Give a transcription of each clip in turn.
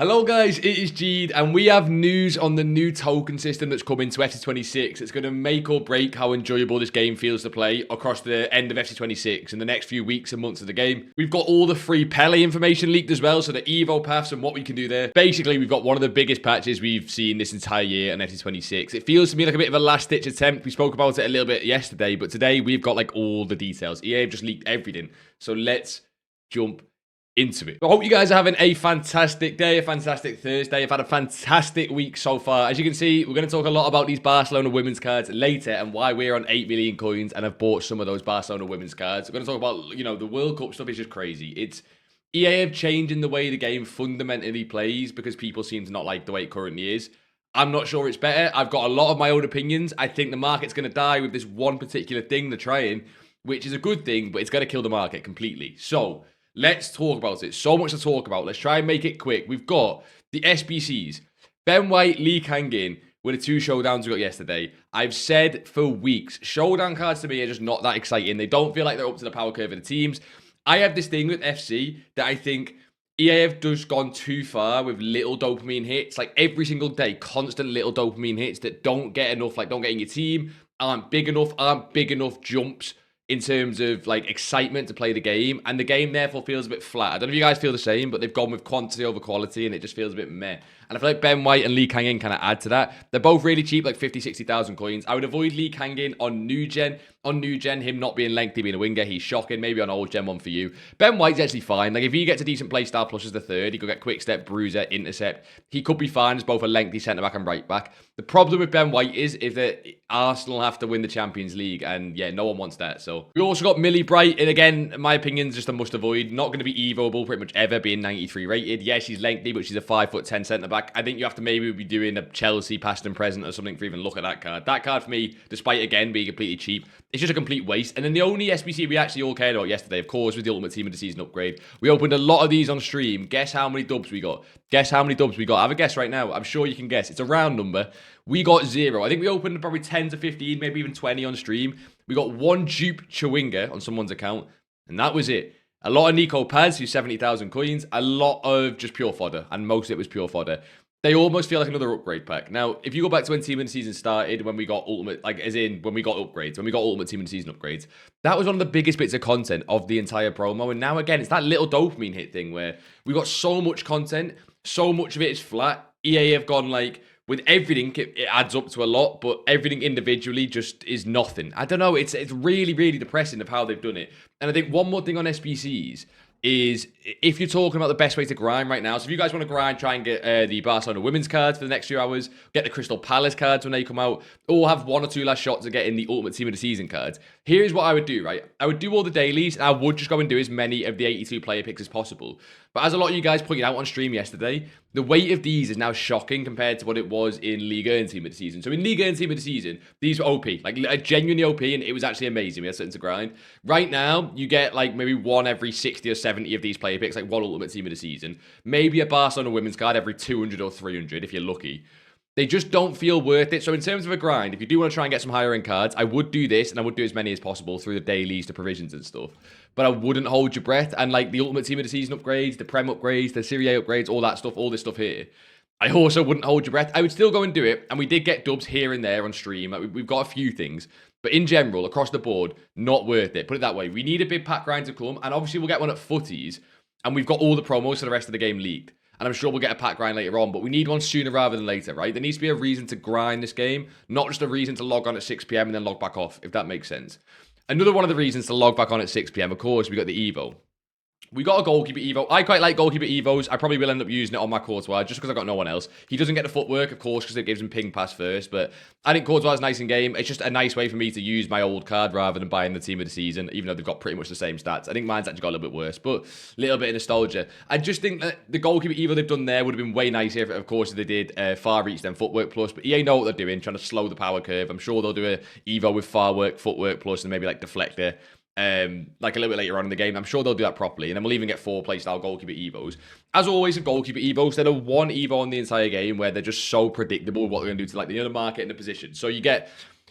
Hello guys, it is Jead, and we have news on the new token system that's coming to FC26. It's going to make or break how enjoyable this game feels to play across the end of FC26 and the next few weeks and months of the game. We've got all the free Pele information leaked as well, so the Evo paths and what we can do there. Basically, we've got one of the biggest patches we've seen this entire year on FC26. It feels to me like a bit of a last-ditch attempt. We spoke about it a little bit yesterday, but today we've got like all the details. EA have just leaked everything, so let's jump into it. I hope you guys are having a fantastic day, a fantastic Thursday. I've had a fantastic week so far. As you can see, we're going to talk a lot about these Barcelona women's cards later and why we're on 8 million coins and I've bought some of those Barcelona women's cards. We're going to talk about, the World Cup stuff is just crazy. It's EA have changed in the way the game fundamentally plays because people seem to not like the way it currently is. I'm not sure it's better. I've got a lot of my own opinions. I think the market's going to die with this one particular thing they're trying, which is a good thing, but it's going to kill the market completely. So let's talk about it. So much to talk about. Let's try and make it quick. We've got the SBCs. Ben White, Lee Kangin were the two showdowns we got yesterday. I've said for weeks, showdown cards to me are just not that exciting. They don't feel like they're up to the power curve of the teams. I have this thing with FC that I think EA have just gone too far with little dopamine hits. Like every single day, constant little dopamine hits that don't get enough, like don't get in your team, aren't big enough jumps in terms of like excitement to play the game, and the game therefore feels a bit flat. I don't know if you guys feel the same, but they've gone with quantity over quality and it just feels a bit meh. And I feel like Ben White and Lee Kangin kind of add to that. They're both really cheap, like 50, 60,000 coins. I would avoid Lee Kangin on new gen. On new gen, him not being lengthy, being a winger, he's shocking. Maybe on old gen one for you. Ben White's actually fine. Like if he gets a decent playstyle plus as the third, he could get quick step, bruiser, intercept. He could be fine as both a lengthy centre back and right back. The problem with Ben White is if Arsenal have to win the Champions League, and yeah, no one wants that. So we also got Millie Bright, and again, in my opinion, is just a must avoid. Not going to be evoable pretty much ever, being 93 rated. Yeah, she's lengthy, but she's a 5'10" centre back. I think you have to maybe be doing a Chelsea past and present or something for even look at that card. That card for me, despite again being completely cheap, it's just a complete waste. And then the only SBC we actually all cared about yesterday, of course, was the Ultimate Team of the Season upgrade. We opened a lot of these on stream. Guess how many dubs we got? Guess how many dubs we got? I have a guess right now. I'm sure you can guess. It's a round number. We got 0. I think we opened probably 10 to 15, maybe even 20 on stream. We got 1 dupe Chewinga on someone's account, and that was it. A lot of Nico Paz, who's 70,000 coins. A lot of just pure fodder, and most of it was pure fodder. They almost feel like another upgrade pack. Now, if you go back to when Team of the Season started, when we got Ultimate, like as in when we got upgrades, when we got Ultimate Team of the Season upgrades, that was one of the biggest bits of content of the entire promo. And now again, it's that little dopamine hit thing where we got so much content, so much of it is flat. EA have gone like, with everything, it adds up to a lot, but everything individually just is nothing. I don't know, it's really, really depressing of how they've done it. And I think one more thing on SBCs is if you're talking about the best way to grind right now, so if you guys want to grind, try and get the Barcelona women's cards for the next few hours, get the Crystal Palace cards when they come out, or have 1 or 2 last shots at getting the Ultimate Team of the Season cards. Here's what I would do, right? I would do all the dailies, and I would just go and do as many of the 82 player picks as possible. But as a lot of you guys pointed out on stream yesterday, the weight of these is now shocking compared to what it was in Liga and Team of the Season. So in Liga and Team of the Season, these were OP, like genuinely OP, and it was actually amazing. We had something to grind. Right now, you get like maybe 1 every 60 or 70 of these player picks, like 1 Ultimate Team of the Season. Maybe a Barcelona women's card every 200 or 300 if you're lucky. They just don't feel worth it. So in terms of a grind, if you do want to try and get some higher end cards, I would do this, and I would do as many as possible through the dailies, the provisions and stuff. But I wouldn't hold your breath. And like the Ultimate Team of the Season upgrades, the Prem upgrades, the Serie A upgrades, all that stuff, all this stuff here, I also wouldn't hold your breath. I would still go and do it. And we did get dubs here and there on stream. Like we've got a few things. But in general, across the board, not worth it. Put it that way. We need a big pack grind to come. And obviously we'll get one at footies. And we've got all the promos for the rest of the game leaked. And I'm sure we'll get a pack grind later on, but we need one sooner rather than later, right? There needs to be a reason to grind this game, not just a reason to log on at 6 PM and then log back off, if that makes sense. Another one of the reasons to log back on at 6 PM, of course, we got the Evo. We got a goalkeeper Evo. I quite like goalkeeper Evos. I probably will end up using it on my Courtois just because I've got no one else. He doesn't get the footwork, of course, because it gives him ping pass first. But I think Courtois is nice in game. It's just a nice way for me to use my old card rather than buying the Team of the Season, even though they've got pretty much the same stats. I think mine's actually got a little bit worse, but a little bit of nostalgia. I just think that the goalkeeper Evo they've done there would have been way nicer if, of course, if they did far reach then footwork plus. But EA know what they're doing, trying to slow the power curve. I'm sure they'll do a Evo with far work, footwork plus, and maybe like deflector. Like a little bit later on in the game. I'm sure they'll do that properly. And then we'll even get 4 playstyle goalkeeper Evos. As always with goalkeeper Evos, they're the one Evo in the entire game where they're just so predictable what they're going to do to like the other market and the position. So you get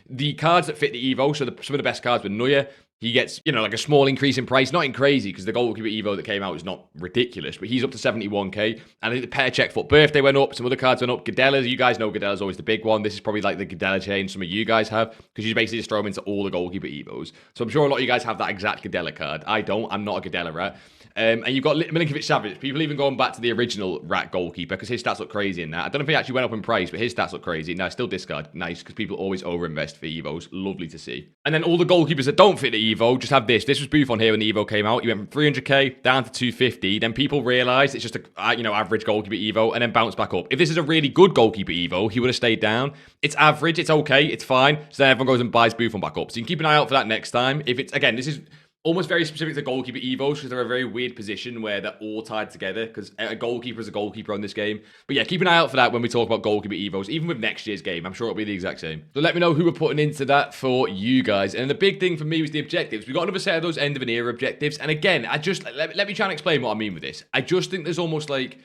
the cards that fit the Evo. So some of the best cards were Neuer, he gets, you know, like a small increase in price. Nothing crazy because the goalkeeper Evo that came out is not ridiculous, but he's up to 71k. And I think the Petr Cech birthday went up. Some other cards went up. Gadella, you guys know Gadella's always the big one. This is probably like the Gadella chain some of you guys have because you basically just throw him into all the goalkeeper Evos. So I'm sure a lot of you guys have that exact Gadella card. I don't. I'm not a Gadella rat. And you've got Milinkovic-Savic. People even going back to the original rat goalkeeper because his stats look crazy in that. I don't know if he actually went up in price, but his stats look crazy. Now, still discard. Nice, because people always overinvest for Evos. Lovely to see. And then all the goalkeepers that don't fit the Evo just have this. This was Buffon here when the Evo came out. He went from 300k down to 250. Then people realised it's just a average goalkeeper Evo and then bounced back up. If this is a really good goalkeeper Evo, he would have stayed down. It's average. It's okay. It's fine. So then everyone goes and buys Buffon back up. So you can keep an eye out for that next time. If it's, again, this is almost very specific to goalkeeper Evos because they're a very weird position where they're all tied together because a goalkeeper is a goalkeeper on this game. But yeah, keep an eye out for that when we talk about goalkeeper Evos, even with next year's game. I'm sure it'll be the exact same. So let me know who we're putting into that for you guys. And the big thing for me was the objectives. We got another set of those end of an era objectives. And again, let me try and explain what I mean with this. I just think there's almost like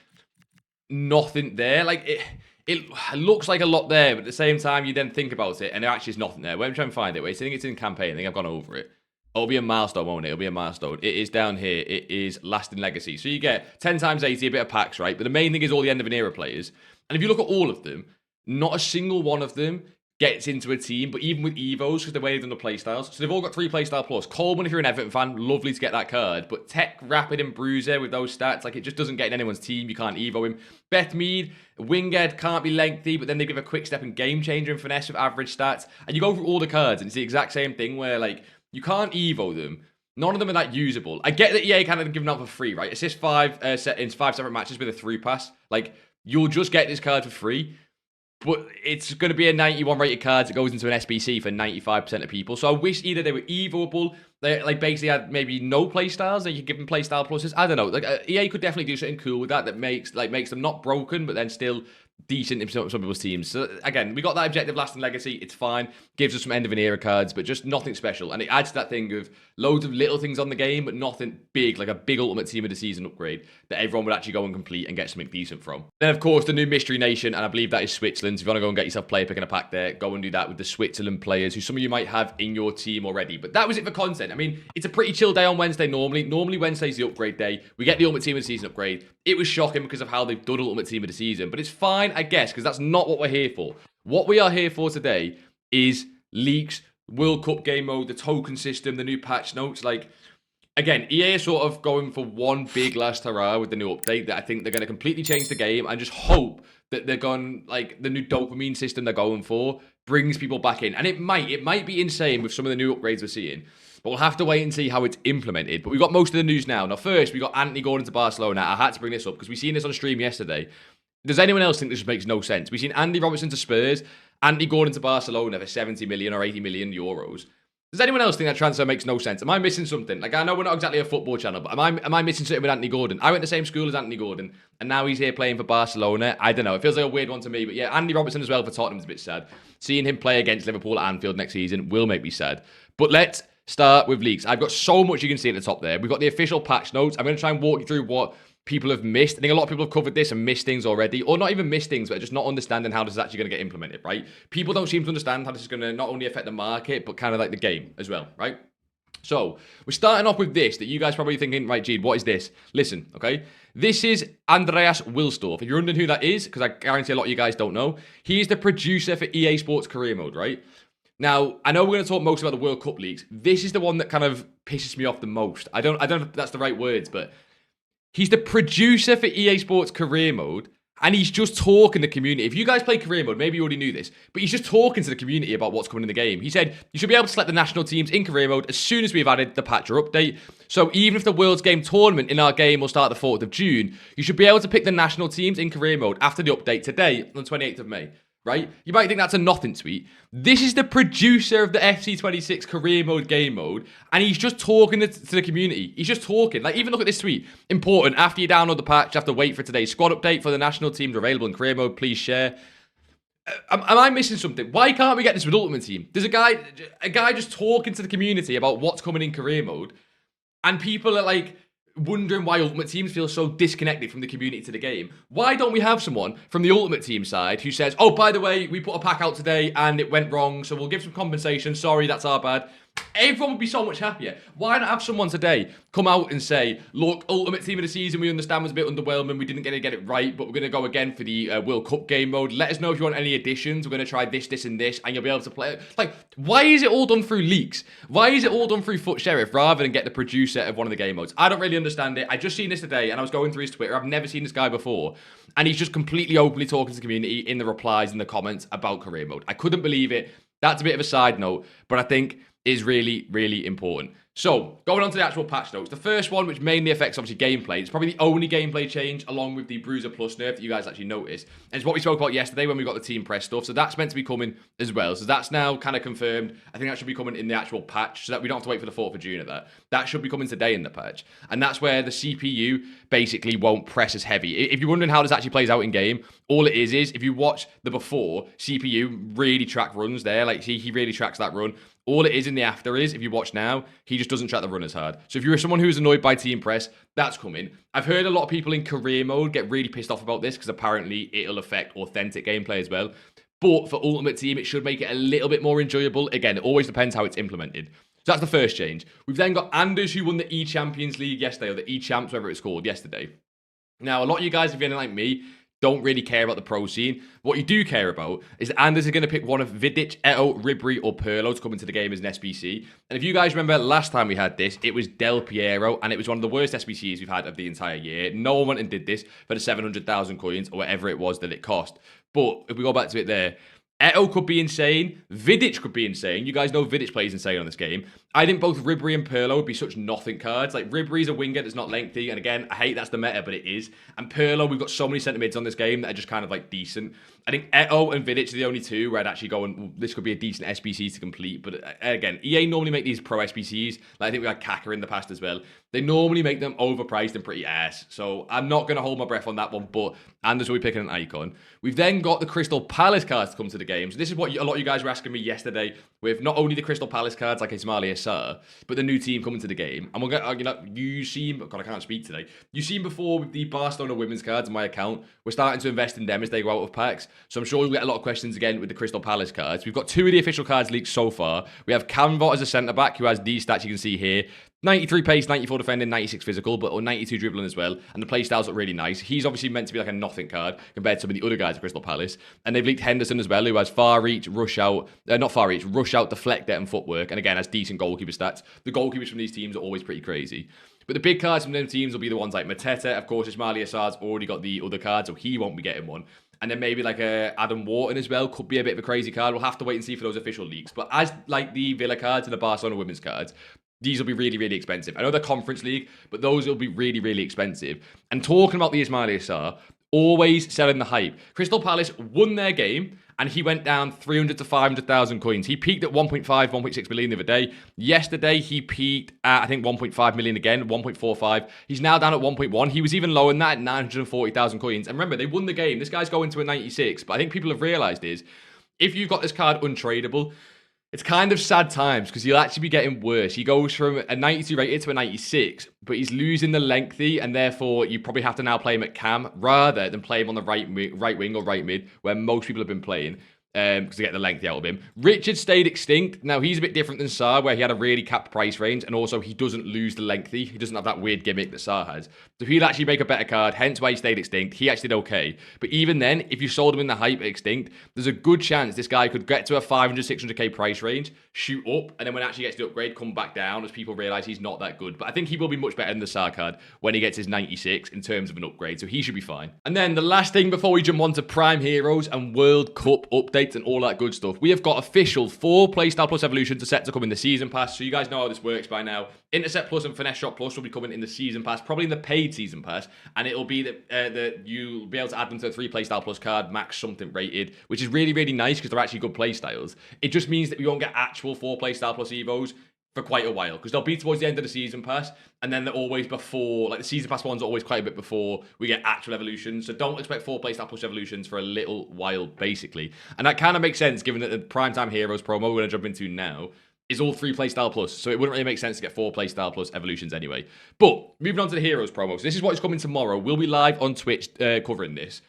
nothing there. Like it looks like a lot there, but at the same time, you then think about it and there actually is nothing there. Let me try and find it. Wait, I think it's in campaign. I think I've gone over it. It'll be a milestone, won't it? It'll be a milestone. It is down here. It is lasting legacy. So you get 10 times 80, a bit of packs, right? But the main thing is all the end of an era players. And if you look at all of them, not a single one of them gets into a team. But even with Evos, because the way they've done the playstyles. So they've all got 3 playstyle plus. Coleman, if you're an Everton fan, lovely to get that card. But Tech, Rapid, and Bruiser with those stats, like it just doesn't get in anyone's team. You can't Evo him. Beth Mead, Winghead can't be lengthy, but then they give a quick step and game changer and finesse with average stats. And you go through all the cards, and it's the exact same thing where, like, you can't Evo them. None of them are that usable. I get that EA kind of given out for free, right? Assist 5 settings, 5 separate matches with a 3 pass. Like, you'll just get this card for free. But it's going to be a 91 rated card that goes into an SBC for 95% of people. So I wish either they were Evoable, they like basically had maybe no playstyles, that you could give them playstyle pluses. I don't know. Like EA could definitely do something cool with that makes them not broken, but then still decent in some people's teams. So again, we got that objective lasting legacy. It's fine. Gives us some end of an era cards, but just nothing special. And it adds to that thing of loads of little things on the game, but nothing big, like a big ultimate team of the season upgrade that everyone would actually go and complete and get something decent from. Then of course the new mystery nation, and I believe that is Switzerland. So if you want to go and get yourself player pick and a pack there, go and do that with the Switzerland players who some of you might have in your team already. But that was it for content. I mean, it's a pretty chill day on Wednesday normally. Normally Wednesday's the upgrade day. We get the ultimate team of the season upgrade. It was shocking because of how they've done ultimate team of the season, but it's fine, I guess, because that's not what we're here for. What we are here for today is leaks, World Cup game mode, the token system, the new patch notes. Like, again, EA is sort of going for one big last hurrah with the new update that I think they're going to completely change the game and just hope that they're going, like, the new dopamine system they're going for brings people back in. And it might be insane with some of the new upgrades we're seeing. But we'll have to wait and see how it's implemented. But we've got most of the news now. Now, first, we got Anthony Gordon to Barcelona. I had to bring this up because we seen this on stream yesterday. Does anyone else think this just makes no sense? We've seen Andy Robertson to Spurs, Anthony Gordon to Barcelona for 70 million or 80 million euros. Does anyone else think that transfer makes no sense? Am I missing something? Like, I know we're not exactly a football channel, but am I missing something with Anthony Gordon? I went to the same school as Anthony Gordon, and now he's here playing for Barcelona. I don't know. It feels like a weird one to me. But yeah, Andy Robertson as well for Tottenham's a bit sad. Seeing him play against Liverpool at Anfield next season will make me sad. But let's start with leaks. I've got so much you can see at the top there. We've got the official patch notes. I'm going to try and walk you through what people have missed. I think a lot of people have covered this and missed things already, or not even missed things, but just not understanding how this is actually going to get implemented, right? People don't seem to understand how this is going to not only affect the market, but kind of like the game as well, right? So we're starting off with this that you guys probably thinking, right, Jead, what is this? Listen, okay? This is Andreas Wilsdorf. If you're wondering who that is, because I guarantee a lot of you guys don't know, he is the producer for EA Sports Career Mode, right? Now, I know we're going to talk most about the World Cup leagues. This is the one that kind of pisses me off the most. I don't know if that's the right words, but he's the producer for EA Sports Career Mode, and he's just talking to the community. If you guys play Career Mode, maybe you already knew this, but he's just talking to the community about what's coming in the game. He said, you should be able to select the national teams in Career Mode as soon as we've added the patch or update. So even if the World's Game tournament in our game will start the 4th of June, you should be able to pick the national teams in Career Mode after the update today on the 28th of May. Right? You might think that's a nothing tweet. This is the producer of the FC26 Career Mode game mode, and he's just talking to the community. He's just talking. Like, even look at this tweet. Important, after you download the patch, you have to wait for today's squad update for the national teams available in Career Mode. Please share. Am I missing something? Why can't we get this with Ultimate Team? There's a guy just talking to the community about what's coming in Career Mode, and people are like wondering why Ultimate Teams feel so disconnected from the community to the game. Why don't we have someone from the Ultimate Team side who says, oh, by the way, we put a pack out today and it went wrong, so we'll give some compensation. Sorry, that's our bad. Everyone would be so much happier. Why not have someone today come out and say, look, Ultimate Team of the Season, we understand was a bit underwhelming. We didn't get it right, but we're going to go again for the World Cup game mode. Let us know if you want any additions. We're going to try this, this, and this, and you'll be able to play it. Like, why is it all done through leaks? Why is it all done through Foot Sheriff rather than get the producer of one of the game modes? I don't really understand it. I just seen this today, and I was going through his Twitter. I've never seen this guy before. And he's just completely openly talking to the community in the replies, in the comments about career mode. I couldn't believe it. That's a bit of a side note, but I think is really, really important. So, going on to the actual patch notes. The first one, which mainly affects, obviously, gameplay. It's probably the only gameplay change, along with the Bruiser Plus nerf that you guys actually noticed. And it's what we spoke about yesterday when we got the Team Press stuff. So that's meant to be coming as well. So that's now kind of confirmed. I think that should be coming in the actual patch, so that we don't have to wait for the 4th of June of that. That should be coming today in the patch. And that's where the CPU basically won't press as heavy. If you're wondering how this actually plays out in game, all it is if you watch the before, CPU really track runs there. Like, he really tracks that run. All it is in the after is, if you watch now, he just doesn't track the run as hard. So if you're someone who's annoyed by Team Press, that's coming. I've heard a lot of people in career mode get really pissed off about this because apparently it'll affect authentic gameplay as well. But for Ultimate Team, it should make it a little bit more enjoyable. Again, it always depends how it's implemented. So that's the first change. We've then got Anders, who won the E-Champions League yesterday, or the E-Champs, whatever it's called, yesterday. Now, a lot of you guys, if you're like me, don't really care about the pro scene. What you do care about is that Anders is going to pick one of Vidic, Eto, Ribery, or Pirlo to come into the game as an SBC. And if you guys remember last time we had this, it was Del Piero, and it was one of the worst SBCs we've had of the entire year. No one went and did this for the 700,000 coins, or whatever it was that it cost. But if we go back to it there, Eto could be insane. Vidic could be insane. You guys know Vidic plays insane on this game. I think both Ribery and Pirlo would be such nothing cards. Like, Ribery's a winger that's not lengthy. And again, I hate that's the meta, but it is. And Pirlo, we've got so many centre mids on this game that are just kind of like decent. I think Eto and Vidic are the only two where I'd actually go and this could be a decent SBC to complete. But again, EA normally make these pro SBCs. Like, I think we had Kaka in the past as well. They normally make them overpriced and pretty ass. So I'm not going to hold my breath on that one. But Anders will be picking an icon. We've then got the Crystal Palace cards to come to the game. So this is what a lot of you guys were asking me yesterday with not only the Crystal Palace cards like Ismail Assar, but the new team coming to the game. And we'll get, you've seen, God, I can't speak today. You've seen before with the Barcelona women's cards on my account. We're starting to invest in them as they go out of packs. So I'm sure we'll get a lot of questions again with the Crystal Palace cards. We've got 2 of the official cards leaked so far. We have Canvot as a centre-back who has these stats you can see here. 93 pace, 94 defending, 96 physical, but 92 dribbling as well. And the playstyles look really nice. He's obviously meant to be like a nothing card compared to some of the other guys at Crystal Palace. And they've leaked Henderson as well, who has far reach, rush out, rush out, deflect it, and footwork. And again, has decent goalkeeper stats. The goalkeepers from these teams are always pretty crazy. But the big cards from them teams will be the ones like Mateta. Of course, Ismail Assar's already got the other card, so he won't be getting one. And then maybe like Adam Wharton as well. Could be a bit of a crazy card. We'll have to wait and see for those official leaks. But as like the Villa cards and the Barcelona women's cards, these will be really, really expensive. I know they're Conference League, but those will be really, really expensive. And talking about the Ismail Assar, always selling the hype. Crystal Palace won their game, and he went down 300 to 500,000 coins. He peaked at 1.5, 1.6 million the other day. Yesterday, he peaked at, I think, 1.5 million again, 1.45. He's now down at 1.1. He was even lower than that at 940,000 coins. And remember, they won the game. This guy's going to a 96. But I think people have realised is, if you've got this card untradeable, it's kind of sad times because he'll actually be getting worse. He goes from a 92 rated to a 96, but he's losing the lengthy, and therefore you probably have to now play him at cam rather than play him on the right wing or right mid, where most people have been playing. Because to get the length out of him. Richard stayed extinct. Now, he's a bit different than Sar, where he had a really capped price range, and also he doesn't lose the lengthy. He doesn't have that weird gimmick that Sar has. So he'll actually make a better card, hence why he stayed extinct. He actually did okay. But even then, if you sold him in the hype at extinct, there's a good chance this guy could get to a 500, 600k price range, shoot up, and then when it actually gets to upgrade, come back down as people realise he's not that good. But I think he will be much better than the Sar card when he gets his 96 in terms of an upgrade, so he should be fine. And then the last thing before we jump on to Prime Heroes and World Cup updates and all that good stuff, we have got official 4 Playstyle Plus evolutions are set to come in the Season Pass, so you guys know how this works by now. Intercept Plus and Finesse Shot Plus will be coming in the Season Pass, probably in the paid Season Pass, and it'll be that you'll be able to add them to a 3 Playstyle Plus card, max something rated, which is really, really nice because they're actually good playstyles. It just means that we won't get actual 4 Playstyle Plus Evos for quite a while, because they'll be towards the end of the Season Pass, and then they're always before, like the Season Pass ones are always quite a bit before we get actual evolutions, so don't expect 4 Playstyle Plus evolutions for a little while, basically. And that kind of makes sense, given that the Primetime Heroes promo we're going to jump into now is all 3 Playstyle Plus, so it wouldn't really make sense to get 4 Playstyle Plus evolutions anyway. But, moving on to the Heroes promo, so this is what is coming tomorrow. We'll be live on Twitch covering this.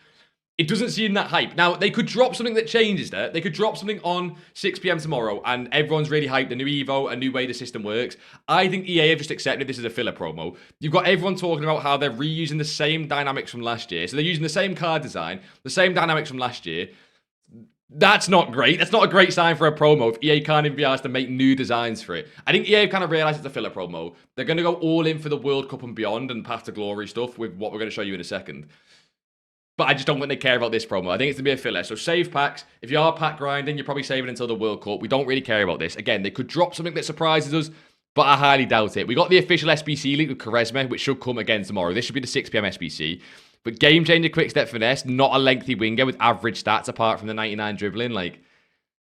It doesn't seem that hype. Now, they could drop something that changes that. They could drop something on 6 p.m. tomorrow, and everyone's really hyped. A new Evo, a new way the system works. I think EA have just accepted this as a filler promo. You've got everyone talking about how they're reusing the same dynamics from last year. So they're using the same card design, the same dynamics from last year. That's not great. That's not a great sign for a promo if EA can't even be asked to make new designs for it. I think EA have kind of realised it's a filler promo. They're going to go all in for the World Cup and beyond and Path to Glory stuff with what we're going to show you in a second. But I just don't think they care about this promo. I think it's to be a filler. So save packs. If you are pack grinding, you're probably saving until the World Cup. We don't really care about this. Again, they could drop something that surprises us, but I highly doubt it. We got the official SBC leak with Charisma, which should come again tomorrow. This should be the 6 p.m. SBC. But game changer, quick step finesse, not a lengthy winger with average stats apart from the 99 dribbling. Like,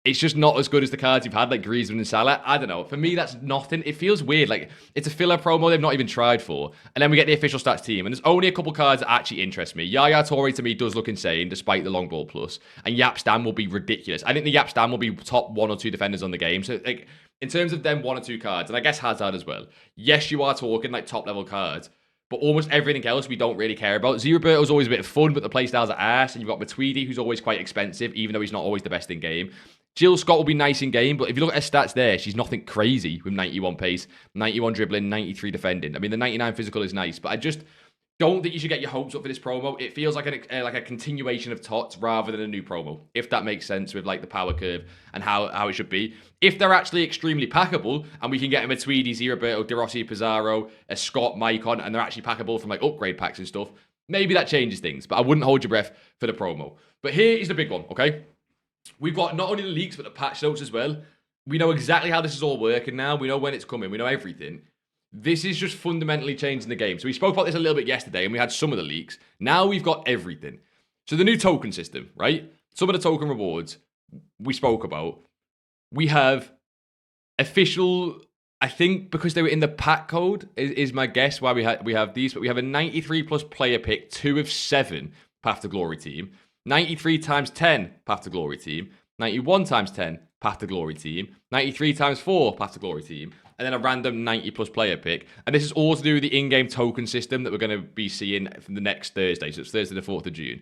it's just not as good as the cards you've had, like Griezmann and Salah. I don't know. For me, that's nothing. It feels weird. Like, it's a filler promo they've not even tried for. And then we get the official stats team. And there's only a couple cards that actually interest me. Yaya Toure, to me, does look insane, despite the long ball plus. And Yap Stam will be ridiculous. I think the Yap Stam will be top 1 or 2 defenders on the game. So, like, in terms of them 1 or 2 cards, and I guess Hazard as well. Yes, you are talking, like, top-level cards. But almost everything else we don't really care about. Roberto's always a bit of fun, but the playstyles are ass. And you've got Matuidi, who's always quite expensive, even though he's not always the best in game. Jill Scott will be nice in game, but if you look at her stats there, she's nothing crazy with 91 pace, 91 dribbling, 93 defending. I mean, the 99 physical is nice, but I just don't think you should get your hopes up for this promo. It feels like a continuation of TOTS rather than a new promo, if that makes sense with like the power curve and how it should be. If they're actually extremely packable and we can get a Matuidi, Roberto, De Rossi, Pizarro, a Scott, Maicon, and they're actually packable from like upgrade packs and stuff, maybe that changes things, but I wouldn't hold your breath for the promo. But here is the big one, okay? We've got not only the leaks, but the patch notes as well. We know exactly how this is all working now. We know when it's coming. We know everything. This is just fundamentally changing the game. So we spoke about this a little bit yesterday, and we had some of the leaks. Now we've got everything. So the new token system, right? Some of the token rewards we spoke about. We have official, I think because they were in the pack code, is my guess why we have these. But we have a 93 plus player pick, 2 of 7 Path to Glory team. 93 times 10 Path to Glory team, 91 times 10 Path to Glory team, 93 times 4 Path to Glory team, and then a random 90 plus player pick. And this is all to do with the in-game token system that we're going to be seeing from the next Thursday. So it's Thursday the 4th of June.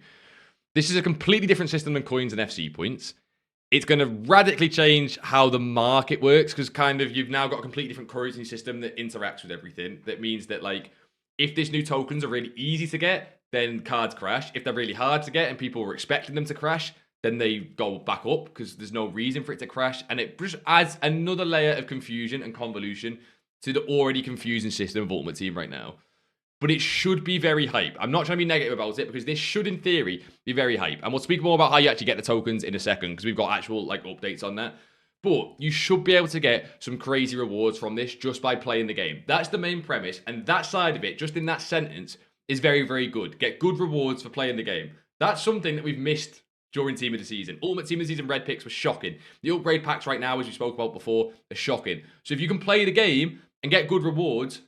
This is a completely different system than coins and FC points. It's going to radically change how the market works because kind of you've now got a completely different currency system that interacts with everything. That means that like if this new tokens are really easy to get, then cards crash. If they're really hard to get and people were expecting them to crash, then they go back up because there's no reason for it to crash. And it just adds another layer of confusion and convolution to the already confusing system of Ultimate Team right now. But it should be very hype. I'm not trying to be negative about it because this should, in theory, be very hype. And we'll speak more about how you actually get the tokens in a second because we've got actual like updates on that. But you should be able to get some crazy rewards from this just by playing the game. That's the main premise. And that side of it, just in that sentence, is very, very good. Get good rewards for playing the game. That's something that we've missed during Team of the Season. Ultimate Team of the Season red picks were shocking. The upgrade packs right now, as we spoke about before, are shocking. So if you can play the game and get good rewards,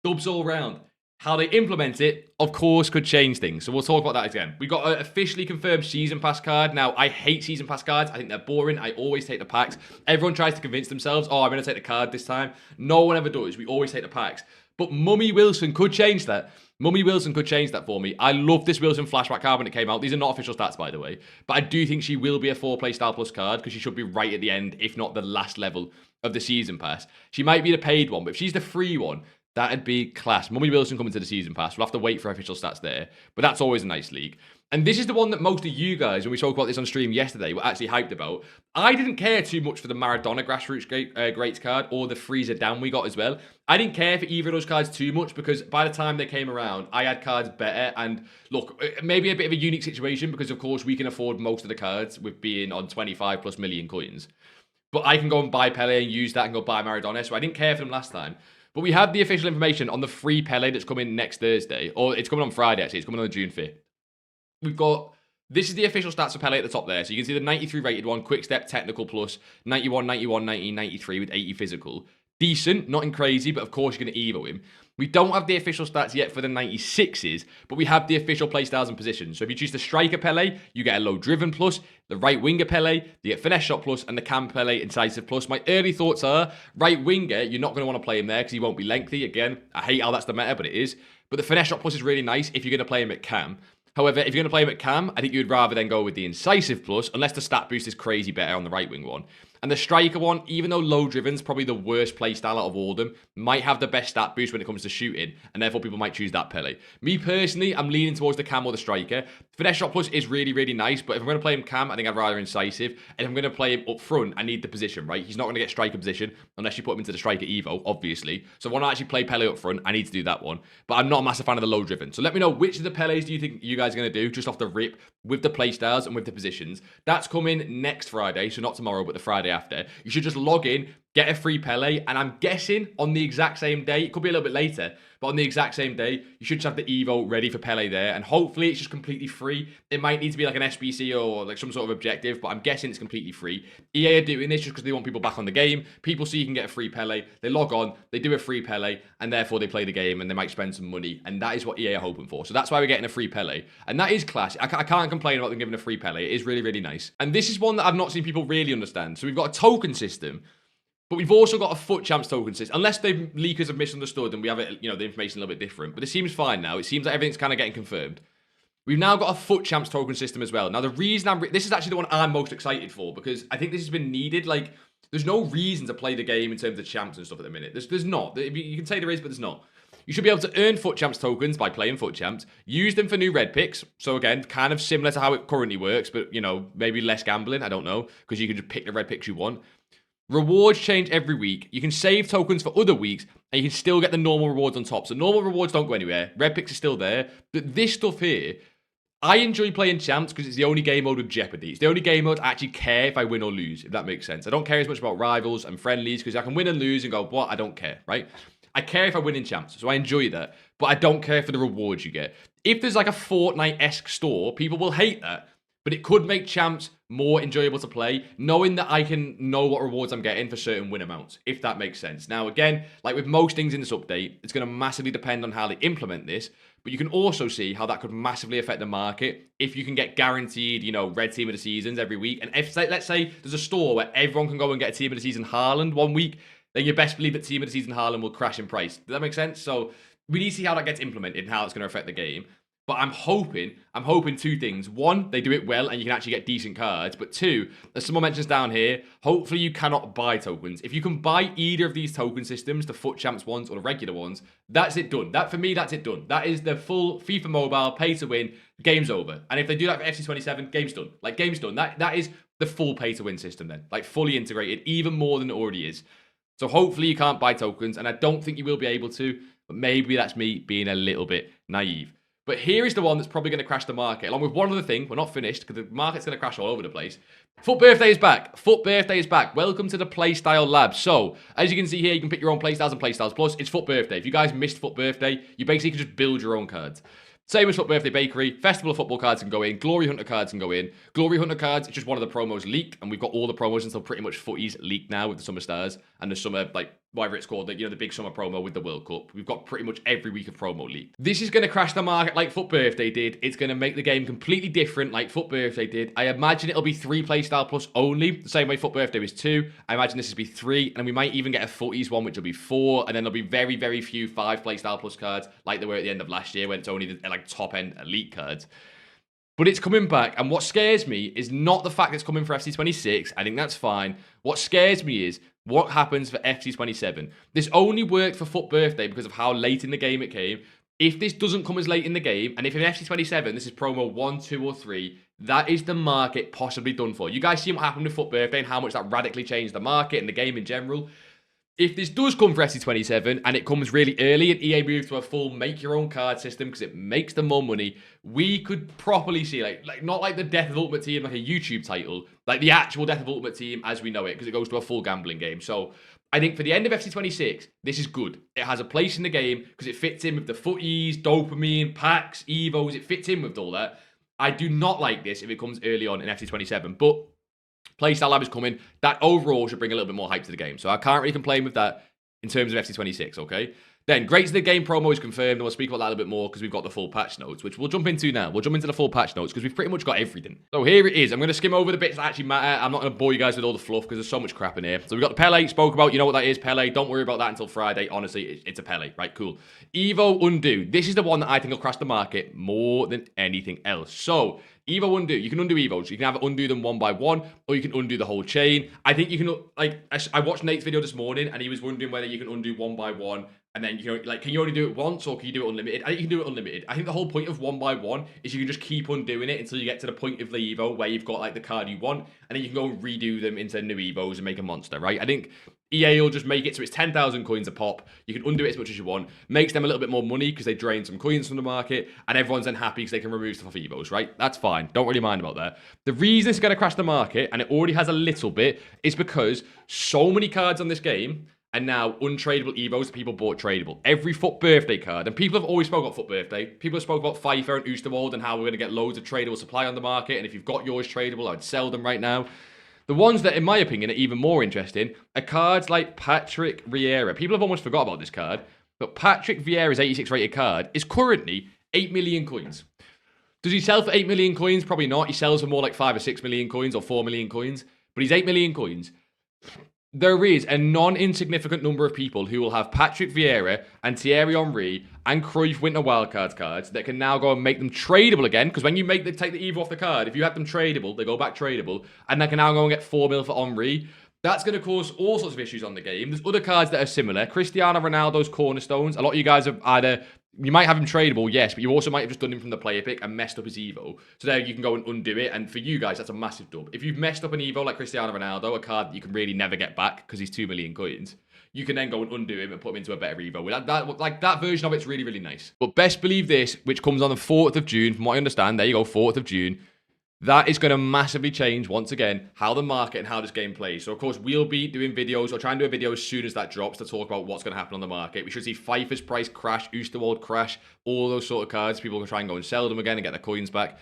dubs all round. How they implement it, of course, could change things. So we'll talk about that again. We got an officially confirmed Season Pass card. Now, I hate Season Pass cards. I think they're boring. I always take the packs. Everyone tries to convince themselves, oh, I'm going to take the card this time. No one ever does. We always take the packs. But Mummy Wilson could change that. Mummy Wilson could change that for me. I love this Wilson flashback card when it came out. These are not official stats, by the way. But I do think she will be a 4-play style plus card because she should be right at the end, if not the last level of the Season Pass. She might be the paid one, but if she's the free one, that'd be class. Mummy Wilson coming to the Season Pass. We'll have to wait for official stats there. But that's always a nice league. And this is the one that most of you guys, when we spoke about this on stream yesterday, were actually hyped about. I didn't care too much for the Maradona Grassroots Greats card or the Freezer Dan we got as well. I didn't care for either of those cards too much because by the time they came around, I had cards better. And look, maybe a bit of a unique situation because, of course, we can afford most of the cards with being on 25 plus million coins. But I can go and buy Pele and use that and go buy Maradona. So I didn't care for them last time. But we have the official information on the free Pele that's coming next Thursday. Or it's coming on Friday, actually. It's coming on June 5th. We've got... This is the official stats for Pele at the top there. So you can see the 93 rated one, quick step, technical plus, 91, 91, 90, 93 with 80 physical. Decent, nothing crazy, but of course you're going to Evo him. We don't have the official stats yet for the 96s, but we have the official playstyles and positions. So if you choose the striker Pele, you get a low driven plus, the right winger Pele, you get finesse shot plus, and the cam Pele incisive plus. My early thoughts are, right winger, you're not going to want to play him there because he won't be lengthy. Again, I hate how that's the meta, but it is. But the finesse shot plus is really nice if you're going to play him at cam. However, if you're going to play him at cam, I think you'd rather then go with the Incisive Plus, unless the stat boost is crazy better on the right wing one. And the striker one, even though low driven's probably the worst playstyle out of all of them, might have the best stat boost when it comes to shooting, and therefore people might choose that Pele. Me personally, I'm leaning towards the cam or the striker. Finesse shot plus is really, really nice, but if I'm going to play him cam, I think I'd rather Incisive. And if I'm going to play him up front, I need the position, right? He's not going to get striker position unless you put him into the striker Evo, obviously. So when I actually play Pele up front, I need to do that one. But I'm not a massive fan of the low driven. So let me know which of the Peles do you think you guys are going to do, just off the rip, with the playstyles and with the positions. That's coming next Friday, so not tomorrow, but the Friday after. You should just log in, get a free Pele, and I'm guessing on the exact same day, it could be a little bit later, but on the exact same day, you should just have the Evo ready for Pele there, and hopefully it's just completely free. It might need to be like an SBC or like some sort of objective, but I'm guessing it's completely free. EA are doing this just because they want people back on the game. People see you can get a free Pele, they log on, they do a free Pele, and therefore they play the game, and they might spend some money, and that is what EA are hoping for. So that's why we're getting a free Pele, and that is class. I can't complain about them giving a free Pele. It is really, really nice. And this is one that I've not seen people really understand. So we've got a token system, but we've also got a FUT Champs token system, unless the leakers have misunderstood and we have it, the information a little bit different. But it seems fine now. It seems like everything's kind of getting confirmed. We've now got a FUT Champs token system as well. Now, the reason this is actually the one I'm most excited for, because I think this has been needed. Like, there's no reason to play the game in terms of champs and stuff at the minute. There's not. You can say there is, but there's not. You should be able to earn FUT Champs tokens by playing FUT Champs, use them for new red picks. So again, kind of similar to how it currently works, but, maybe less gambling. I don't know, because you can just pick the red picks you want. Rewards change every week. You can save tokens for other weeks, and you can still get the normal rewards on top. So normal rewards don't go anywhere. Red picks are still there. But this stuff here, I enjoy playing champs because it's the only game mode with Jeopardy. It's the only game mode I actually care if I win or lose, if that makes sense. I don't care as much about rivals and friendlies because I can win and lose and go, what? I don't care, right? I care if I win in champs, so I enjoy that. But I don't care for the rewards you get. If there's like a Fortnite-esque store, people will hate that. But it could make champs more enjoyable to play, knowing that I can know what rewards I'm getting for certain win amounts, if that makes sense. Now, again, like with most things in this update, it's going to massively depend on how they implement this, but you can also see how that could massively affect the market if you can get guaranteed, red team of the seasons every week. And if, let's say, there's a store where everyone can go and get a team of the season Haaland one week, then you best believe that team of the season Haaland will crash in price. Does that make sense? So we need to see how that gets implemented and how it's going to affect the game. But I'm hoping two things. One, they do it well and you can actually get decent cards. But two, as someone mentions down here, hopefully you cannot buy tokens. If you can buy either of these token systems, the FUT Champs ones or the regular ones, that's it done. For me, that's it done. That is the full FIFA Mobile, pay to win, game's over. And if they do that for FC27, game's done. Like, game's done. That is the full pay to win system then. Like, fully integrated, even more than it already is. So hopefully you can't buy tokens, and I don't think you will be able to, but maybe that's me being a little bit naive. But here is the one that's probably going to crash the market, along with one other thing. We're not finished, because the market's going to crash all over the place. FUT Birthday is back. FUT Birthday is back. Welcome to the Playstyle Lab. So, as you can see here, you can pick your own playstyles and playstyles. Plus, it's FUT Birthday. If you guys missed FUT Birthday, you basically can just build your own cards. Same as FUT Birthday Bakery, Festival of Football cards can go in, Glory Hunter cards can go in. Glory Hunter cards, it's just one of the promos leaked, and we've got all the promos until pretty much footies leaked now with the Summer Stars and the Summer, whatever it's called, the big summer promo with the World Cup. We've got pretty much every week of promo leaked. This is going to crash the market like FUT Birthday did. It's going to make the game completely different like FUT Birthday did. I imagine it'll be 3 Playstyle Plus only, the same way FUT Birthday was 2. I imagine this will be 3, and we might even get a footies one, which will be 4, and then there'll be very, very few 5 Playstyle Plus cards like they were at the end of last year when it's only the top-end elite cards. But it's coming back, and what scares me is not the fact it's coming for FC26. I think that's fine. What scares me is what happens for FC27. This only worked for FUT Birthday because of how late in the game it came. If this doesn't come as late in the game, and if in FC27 this is promo 1, 2, or 3, that is the market possibly done for. You guys see what happened with FUT Birthday and how much that radically changed the market and the game in general. If this does come for FC27 and it comes really early and EA moves to a full make your own card system because it makes them more money, we could properly see like not like the Death of Ultimate Team like a YouTube title, like the actual Death of Ultimate Team as we know it, because it goes to a full gambling game. So I think for the end of FC26, this is good. It has a place in the game because it fits in with the footies, dopamine, packs, evos. It fits in with all that. I do not like this if it comes early on in FC27, but Playstyle Lab is coming. That overall should bring a little bit more hype to the game. So I can't really complain with that in terms of FC26, okay? Then, Great to the Game promo is confirmed, and we'll speak about that a little bit more because we've got the full patch notes, which we'll jump into now. We'll jump into the full patch notes because we've pretty much got everything. So here it is. I'm going to skim over the bits that actually matter. I'm not going to bore you guys with all the fluff because there's so much crap in here. So we've got the Pele, spoke about, you know what that is, Pele. Don't worry about that until Friday. Honestly, it's a Pele. Right, cool. Evo Undo. This is the one that I think will crash the market more than anything else. So, Evo Undo. You can undo Evos. You can either undo them one by one, or you can undo the whole chain. I think you can, like, I watched Nate's video this morning, and he was wondering whether you can undo one by one, and then, you know, like, can you only do it once, or can you do it unlimited? I think you can do it unlimited. I think the whole point of one by one is you can just keep undoing it until you get to the point of the Evo where you've got, like, the card you want, and then you can go and redo them into new Evos and make a monster, right? I think EA will just make it so it's 10,000 coins a pop. You can undo it as much as you want. Makes them a little bit more money because they drain some coins from the market, and everyone's then happy because they can remove stuff off Evos, right? That's fine. Don't really mind about that. The reason it's going to crash the market, and it already has a little bit, is because so many cards on this game are now untradeable Evos that people bought tradable. Every FUT birthday card, and people have always spoken about FUT birthday. People have spoken about FIFA and Oosterwald and how we're going to get loads of tradable supply on the market, and if you've got yours tradable, I'd sell them right now. The ones that, in my opinion, are even more interesting are cards like Patrick Vieira. People have almost forgot about this card, but Patrick Vieira's 86 rated card is currently 8 million coins. Does he sell for 8 million coins? Probably not. He sells for more like 5 or 6 million coins or 4 million coins, but he's 8 million coins. There is a non-insignificant number of people who will have Patrick Vieira and Thierry Henry and Cruyff Winter Wildcards cards that can now go and make them tradable again. Because when you take the Evo off the card, if you have them tradable, they go back tradable, and they can now go and get 4 mil for Henry. That's going to cause all sorts of issues on the game. There's other cards that are similar. Cristiano Ronaldo's Cornerstones. A lot of you guys have either... You might have him tradable, yes, but you also might have just done him from the player pick and messed up his Evo. So there you can go and undo it, and for you guys, that's a massive dub. If you've messed up an Evo like Cristiano Ronaldo, a card that you can really never get back because he's 2 million coins, you can then go and undo him and put him into a better Evo. That version of it's really, really nice. But best believe this, which comes on the 4th of June, from what I understand, there you go, 4th of June, that is going to massively change, once again, how the market and how this game plays. So, of course, we'll be doing videos, or try and do a video as soon as that drops to talk about what's going to happen on the market. We should see FIFA's price crash, Oosterwald crash, all those sort of cards. People can try and go and sell them again and get their coins back.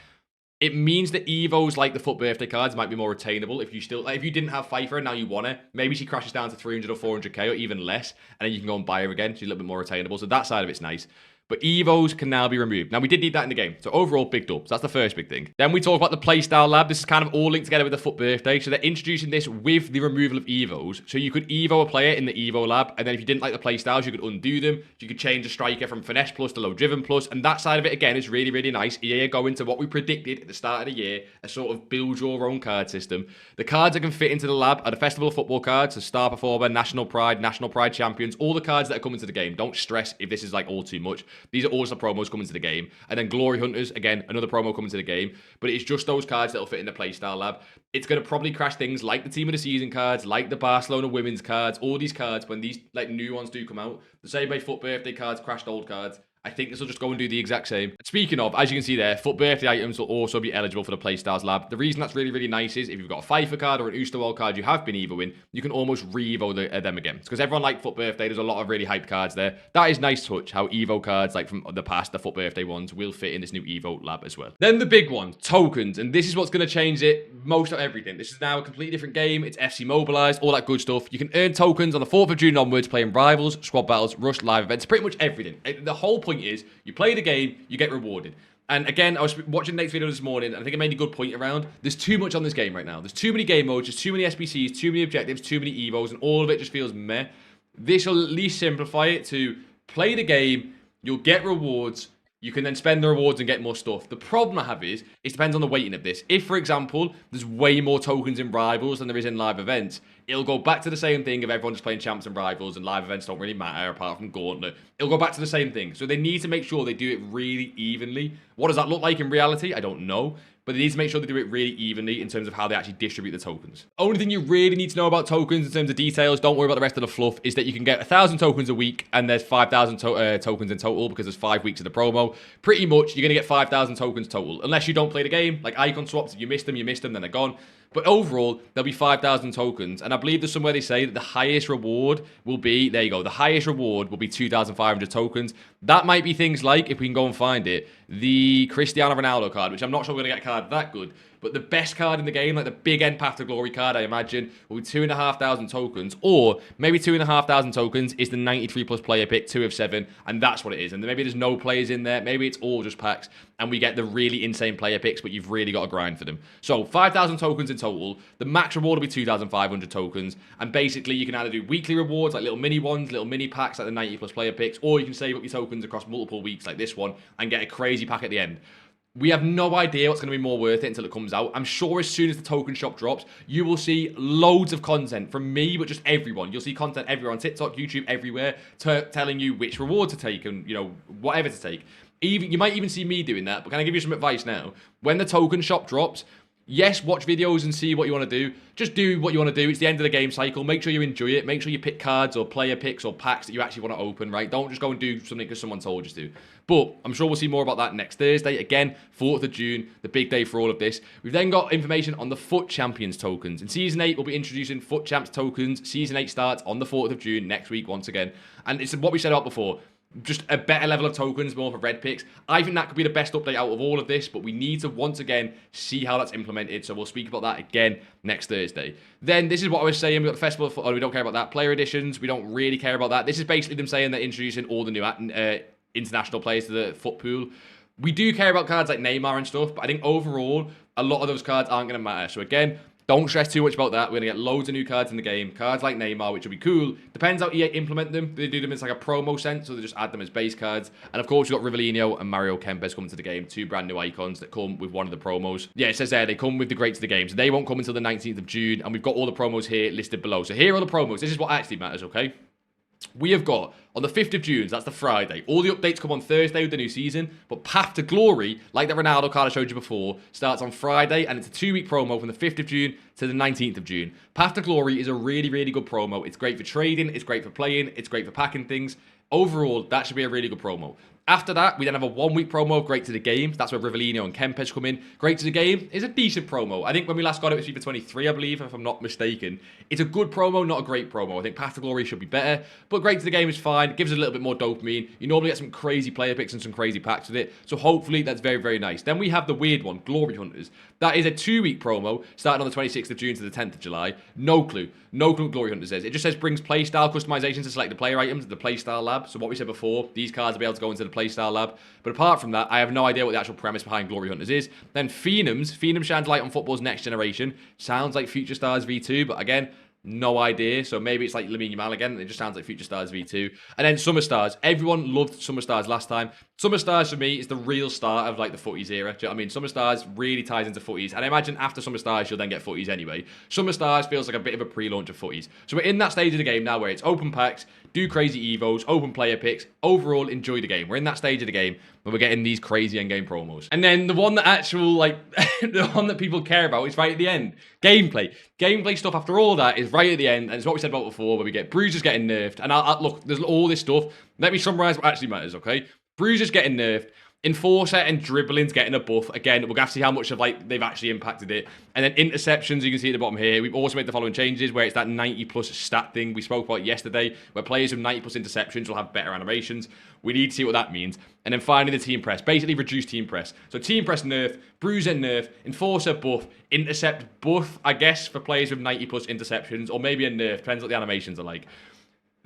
It means that Evos, like the FUT birthday cards, might be more attainable. If you still, like, if you didn't have FIFA and now you want it, maybe she crashes down to 300 or 400k or even less, and then you can go and buy her again. She's a little bit more attainable. So that side of it's nice. But Evos can now be removed. Now, we did need that in the game. So overall, big dubs. That's the first big thing. Then we talk about the playstyle lab. This is kind of all linked together with the FUT birthday. So they're introducing this with the removal of Evos. So you could Evo a player in the Evo lab. And then if you didn't like the playstyles, you could undo them. You could change a striker from Finesse Plus to Low Driven Plus. And that side of it, again, is really, really nice. EA are going to what we predicted at the start of the year, a sort of build your own card system. The cards that can fit into the lab are the Festival of Football cards, so Star Performer, National Pride Champions, all the cards that are coming to the game. Don't stress if this is like all too much. These are also promos coming to the game. And then Glory Hunters, again, another promo coming to the game. But it's just those cards that'll fit in the playstyle lab. It's going to probably crash things like the Team of the Season cards, like the Barcelona women's cards, all these cards, when these like new ones do come out. The same way FUT birthday cards crashed old cards. I think this will just go and do the exact same. Speaking of, as you can see there, FUT birthday items will also be eligible for the Playstyles Lab. The reason that's really, really nice is if you've got a FIFA card or an Oosterwald card you have been Evoing, you can almost re-Evo them again. Because everyone liked FUT birthday, there's a lot of really hyped cards there. That is nice touch, how Evo cards like from the past, the FUT birthday ones, will fit in this new Evo Lab as well. Then the big one, tokens. And this is what's going to change it most of everything. This is now a completely different game. It's FC mobilized, all that good stuff. You can earn tokens on the 4th of June onwards, playing Rivals, Squad Battles, Rush, live events, pretty much everything. The whole point is, you play the game, you get rewarded. And again, I was watching Nate's video this morning, and I think I made a good point around, there's too much on this game right now. There's too many game modes, there's too many SBCs, too many objectives, too many Evos, and all of it just feels meh. This will at least simplify it to play the game, you'll get rewards, you can then spend the rewards and get more stuff. The problem I have is, it depends on the weighting of this. If, for example, there's way more tokens in Rivals than there is in live events, it'll go back to the same thing if everyone's playing Champs and Rivals and live events don't really matter apart from Gauntlet. It'll go back to the same thing. So they need to make sure they do it really evenly. What does that look like in reality? I don't know. But they need to make sure they do it really evenly in terms of how they actually distribute the tokens. Only thing you really need to know about tokens in terms of details, don't worry about the rest of the fluff, is that you can get 1,000 tokens a week, and there's 5,000 tokens in total because there's 5 weeks of the promo. Pretty much, you're going to get 5,000 tokens total, unless you don't play the game. Like icon swaps, if you missed them, then they're gone. But overall, there'll be 5,000 tokens. And I believe there's somewhere they say that the highest reward will be, there you go, the highest reward will be 2,500 tokens. That might be things like, if we can go and find it, the Cristiano Ronaldo card, which I'm not sure we're going to get card that good. But the best card in the game, like the big end Path to Glory card, I imagine, will be 2,500 tokens, or maybe 2,500 tokens is the 93 plus player pick, 2 of 7, and that's what it is. And maybe there's no players in there, maybe it's all just packs, and we get the really insane player picks, but you've really got to grind for them. So 5,000 tokens in total. The max reward will be 2,500 tokens, and basically you can either do weekly rewards, like little mini ones, little mini packs, like the 90 plus player picks, or you can save up your tokens across multiple weeks, like this one, and get a crazy pack at the end. We have no idea what's going to be more worth it until it comes out. I'm sure as soon as the token shop drops, you will see loads of content from me, but just everyone. You'll see content everywhere on TikTok, YouTube, everywhere, telling you which reward to take and, you know, whatever to take. You might even see me doing that, but can I give you some advice now? When the token shop drops, yes, watch videos and see what you want to do. Just do what you want to do. It's the end of the game cycle. Make sure you enjoy it. Make sure you pick cards or player picks or packs that you actually want to open, right? Don't just go and do something because someone told you to. But I'm sure we'll see more about that next Thursday. Again, 4th of June, the big day for all of this. We've then got information on the FUT Champions tokens. In Season 8, we'll be introducing FUT Champs tokens. Season 8 starts on the 4th of June, next week once again. And it's what we said about before. Just a better level of tokens, more for red picks. I think that could be the best update out of all of this, but we need to once again see how that's implemented. So we'll speak about that again next Thursday. Then this is what I was saying. We've got the Festival of we don't care about that. Player editions, we don't really care about that. This is basically them saying they're introducing all the new international players to the FUT pool. We do care about cards like Neymar and stuff, but I think overall, a lot of those cards aren't going to matter. So again, don't stress too much about that. We're going to get loads of new cards in the game. Cards like Neymar, which will be cool. Depends how EA implement them. They do them as like a promo sense, so they just add them as base cards. And of course, we've got Rivellino and Mario Kempes coming to the game. 2 brand new icons that come with one of the promos. Yeah, it says there, they come with the greats of the game. So they won't come until the 19th of June. And we've got all the promos here listed below. So here are the promos. This is what actually matters, okay? We have got, on the 5th of June, so that's the Friday, all the updates come on Thursday with the new season, but Path to Glory, like the Ronaldo card I showed you before, starts on Friday, and it's a 2-week promo from the 5th of June to the 19th of June. Path to Glory is a really, really good promo. It's great for trading, it's great for playing, it's great for packing things. Overall, that should be a really good promo. After that, we then have a 1-week promo of Great to the Game. That's where Rivellino and Kempes come in. Great to the Game is a decent promo. I think when we last got it was FIFA 23, I believe, if I'm not mistaken. It's a good promo, not a great promo. I think Path to Glory should be better, but Great to the Game is fine. It gives us a little bit more dopamine. You normally get some crazy player picks and some crazy packs with it, so hopefully that's very, very nice. Then we have the weird one, Glory Hunters. That is a 2-week promo, starting on the 26th of June to the 10th of July. No clue. No clue what Glory Hunters is. It just says brings playstyle customizations to select the player items, the playstyle lab. So what we said before, these cards will be able to go into the playstyle lab. But apart from that, I have no idea what the actual premise behind Glory Hunters is. Then Phenoms. Phenom shines light on football's next generation. Sounds like Future Stars V2, but again, no idea. So maybe it's like Lamine Yamal again. It just sounds like Future Stars V2. And then Summer Stars. Everyone loved Summer Stars last time. Summer Stars for me is the real start of like the footies era. Do you know what I mean? Summer Stars really ties into footies. And I imagine after Summer Stars, you'll then get footies anyway. Summer Stars feels like a bit of a pre-launch of footies. So we're in that stage of the game now where it's open packs, do crazy evos, open player picks. Overall, enjoy the game. We're in that stage of the game where we're getting these crazy endgame promos. And then the one that actual, like, the one that people care about is right at the end. Gameplay. Gameplay stuff after all that is right at the end. And it's what we said about before, where we get bruisers getting nerfed. And look, there's all this stuff. Let me summarize what actually matters, okay? Bruisers getting nerfed. Enforcer and dribbling's getting a buff. Again, we're going to have to see how much of like they've actually impacted it. And then interceptions, you can see at the bottom here. We've also made the following changes where it's that 90 plus stat thing we spoke about yesterday, where players with 90 plus interceptions will have better animations. We need to see what that means. And then finally the team press, basically reduce team press. So team press nerf, bruiser nerf, enforcer buff, intercept buff, I guess, for players with 90 plus interceptions, or maybe a nerf, depends what the animations are like.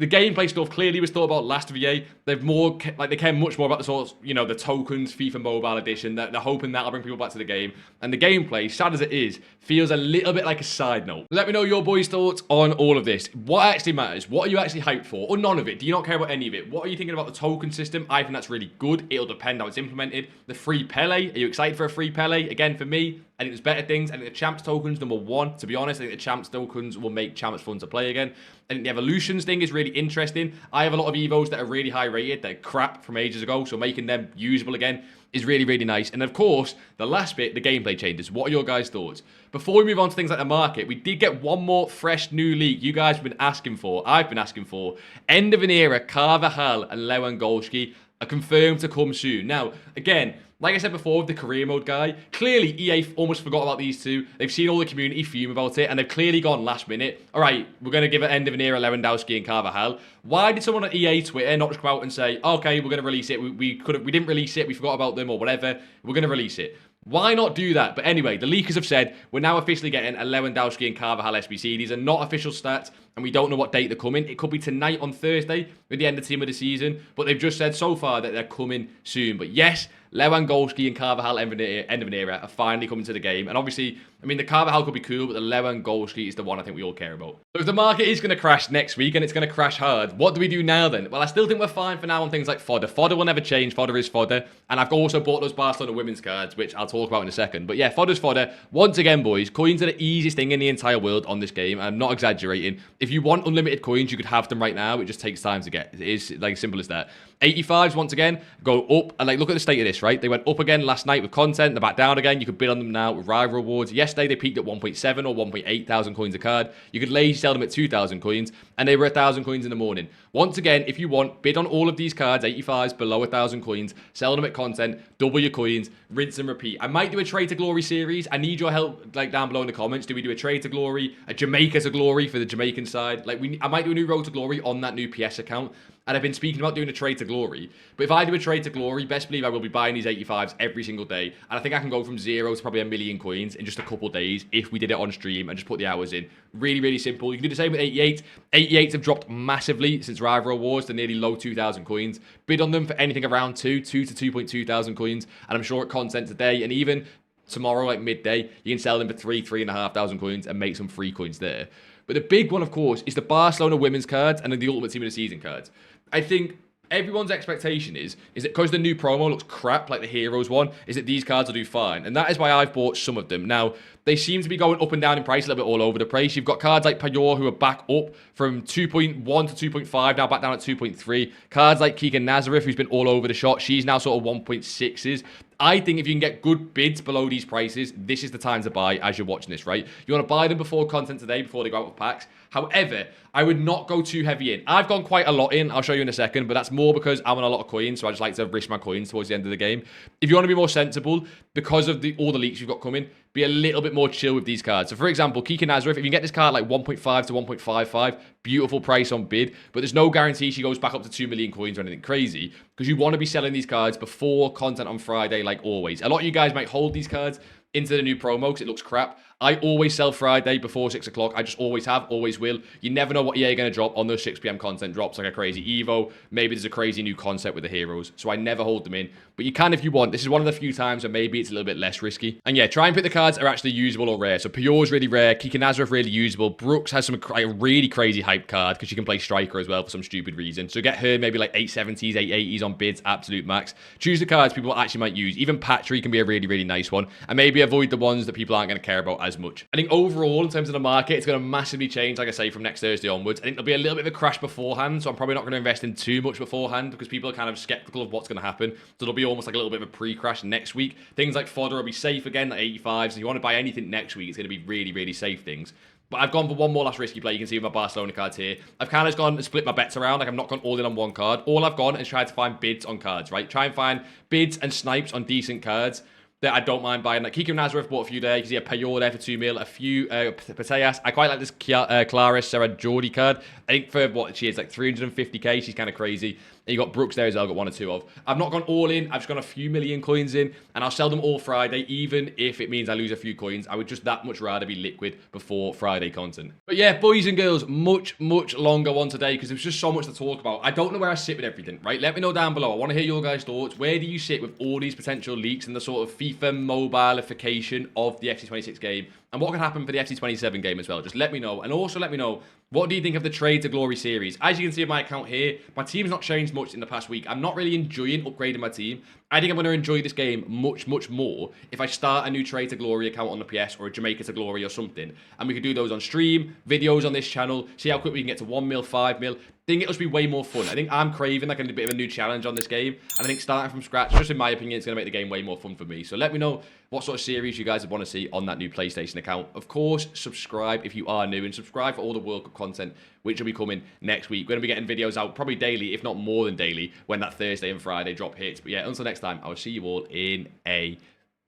The gameplay stuff clearly was thought about last VA. They've more, like, they care much more about the sort of, you know, the tokens, FIFA Mobile Edition. They're hoping that'll bring people back to the game. And the gameplay, sad as it is, feels a little bit like a side note. Let me know your boys' thoughts on all of this. What actually matters? What are you actually hyped for? Or none of it? Do you not care about any of it? What are you thinking about the token system? I think that's really good. It'll depend how it's implemented. The free Pele. Are you excited for a free Pele? Again, for me, I think there's better things. I think the Champs tokens, number one. To be honest, I think the Champs tokens will make Champs fun to play again. I think the Evolutions thing is really interesting. I have a lot of Evos that are really high rated. They're crap from ages ago. So making them usable again is really, really nice. And of course, the last bit, the gameplay changes. What are your guys' thoughts? Before we move on to things like the market, we did get one more fresh new league you guys have been asking for. I've been asking for. End of an era, Carvajal and Lewandowski are confirmed to come soon. Now, again, like I said before with the career mode guy, clearly EA almost forgot about these two. They've seen all the community fume about it, and they've clearly gone last minute. All right, we're going to give it end of an era Lewandowski and Carvajal. Why did someone at EA Twitter not just come out and say, okay, we're going to release it. We didn't release it. We forgot about them or whatever. We're going to release it. Why not do that? But anyway, the leakers have said we're now officially getting a Lewandowski and Carvajal SBC. These are not official stats, and we don't know what date they're coming. It could be tonight on Thursday with the end of team of the season, but they've just said so far that they're coming soon. But yes, Lewandowski and Carvajal end of an era are finally coming to the game. And obviously, I mean, the Carvajal could be cool, but the Lewandowski is the one I think we all care about. So if the market is going to crash next week, and it's going to crash hard, what do we do now then? Well, I still think we're fine for now on things like fodder. Fodder will never change. Fodder is fodder. And I've also bought those Barcelona women's cards, which I'll talk about in a second. But yeah, fodder's fodder. Once again, boys, coins are the easiest thing in the entire world on this game. I'm not exaggerating. If you want unlimited coins, you could have them right now. It just takes time to get. It is like simple as that. 85s, once again, go up. And like, look at the state of this, right? They went up again last night with content. They're back down again. You could bid on them now with rival rewards. Yesterday, they peaked at 1.7 or 1.8 thousand coins a card. You could lazy sell them at 2,000 coins, and they were 1,000 coins in the morning. Once again, if you want, bid on all of these cards, 85s, below 1,000 coins, sell them at content, double your coins, rinse and repeat. I might do a Trade to Glory series. I need your help, like, down below in the comments. Do we do a Trade to Glory, a Jamaica to Glory for the Jamaican side? Like, I might do a new Road to Glory on that new PS account. And I've been speaking about doing a Trade to Glory. But if I do a Trade to Glory, best believe I will be buying these 85s every single day. And I think I can go from 0 to probably 1 million coins in just a couple days if we did it on stream and just put the hours in. Really, really simple. You can do the same with 88. 88s have dropped massively since Rival Awards to nearly low 2,000 coins. Bid on them for anything around 2 to 2.2 thousand coins. And I'm sure at content today and even tomorrow, like midday, you can sell them for 3,500 coins and make some free coins there. But the big one, of course, is the Barcelona women's cards and then the Ultimate Team of the Season cards. I think everyone's expectation is that because the new promo looks crap, like the Heroes one, is that these cards will do fine. And that is why I've bought some of them. Now, they seem to be going up and down in price a little bit all over the place. You've got cards like Payot who are back up from 2.1 to 2.5, now back down at 2.3. Cards like Keegan Nazareth, who's been all over the shot. She's now sort of 1.6s. I think if you can get good bids below these prices, this is the time to buy as you're watching this, right? You want to buy them before content today, before they go out of packs. However, I would not go too heavy in. I've gone quite a lot in. I'll show you in a second, but that's more because I'm on a lot of coins, so I just like to risk my coins towards the end of the game. If you want to be more sensible, because of all the leaks you've got coming, be a little bit more chill with these cards. So for example, Keegan Nazareth, if you can get this card like 1.5 to 1.55, beautiful price on bid, but there's no guarantee she goes back up to 2 million coins or anything crazy, because you want to be selling these cards before content on Friday, like always. A lot of you guys might hold these cards into the new promo because it looks crap. I always sell Friday before 6 o'clock. I just always have, always will. You never know what EA are going to drop on those 6 p.m. content drops, like a crazy Evo. Maybe there's a crazy new concept with the heroes. So I never hold them in. But you can if you want. This is one of the few times where maybe it's a little bit less risky. And yeah, try and pick the cards that are actually usable or rare. So Payot's really rare. Keegan Nazareth really usable. Brooks has some really crazy hype card because she can play striker as well for some stupid reason. So get her maybe like 870s, 880s on bids, absolute max. Choose the cards people actually might use. Even Patry can be a really, really nice one. And maybe avoid the ones that people aren't going to care about as much. I think overall, in terms of the market, it's going to massively change, like I say, from next Thursday onwards. I think there'll be a little bit of a crash beforehand, so I'm probably not going to invest in too much beforehand because people are kind of skeptical of what's going to happen. So there'll be almost like a little bit of a pre-crash next week. Things like fodder will be safe again, like 85s. If you want to buy anything next week, it's going to be really, really safe things. But I've gone for one more last risky play. You can see with my Barcelona cards here. I've kind of gone and split my bets around. Like, I've not gone all in on one card. All I've gone is tried to find bids on cards, right? Try and find bids and snipes on decent cards that I don't mind buying. Like Keegan Nazareth bought a few there. You can see a Payot there for 2 mil, a few Pateas. I quite like this Clara Sarah Jordi card. I think for what she is, like 350k, she's kind of crazy. And you got Brooks there as well, got 1 or 2 of. I've not gone all in. I've just gone a few million coins in, and I'll sell them all Friday, even if it means I lose a few coins. I would just that much rather be liquid before Friday content. But yeah, boys and girls, much longer one today because there's just so much to talk about. I don't know where I sit with everything, right? Let me know down below. I want to hear your guys' thoughts. Where do you sit with all these potential leaks and the sort of FIFA mobilification of the FC26 game? And what can happen for the FC27 game as well? Just let me know. And also let me know, what do you think of the Trade to Glory series? As you can see in my account here, my team's not changed much in the past week. I'm not really enjoying upgrading my team. I think I'm going to enjoy this game much more if I start a new Trade to Glory account on the PS or a Jamaica to Glory or something. And we could do those on stream, videos on this channel, see how quick we can get to 1 mil, 5 mil. I think it'll just be way more fun. I think I'm craving like a bit of a new challenge on this game. And I think starting from scratch, just in my opinion, it's going to make the game way more fun for me. So let me know what sort of series you guys would want to see on that new PlayStation account. Of course, subscribe if you are new and subscribe for all the World Cup content, which will be coming next week. We're going to be getting videos out probably daily, if not more than daily, when that Thursday and Friday drop hits. But yeah, until next time, I will see you all in a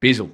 bizzle.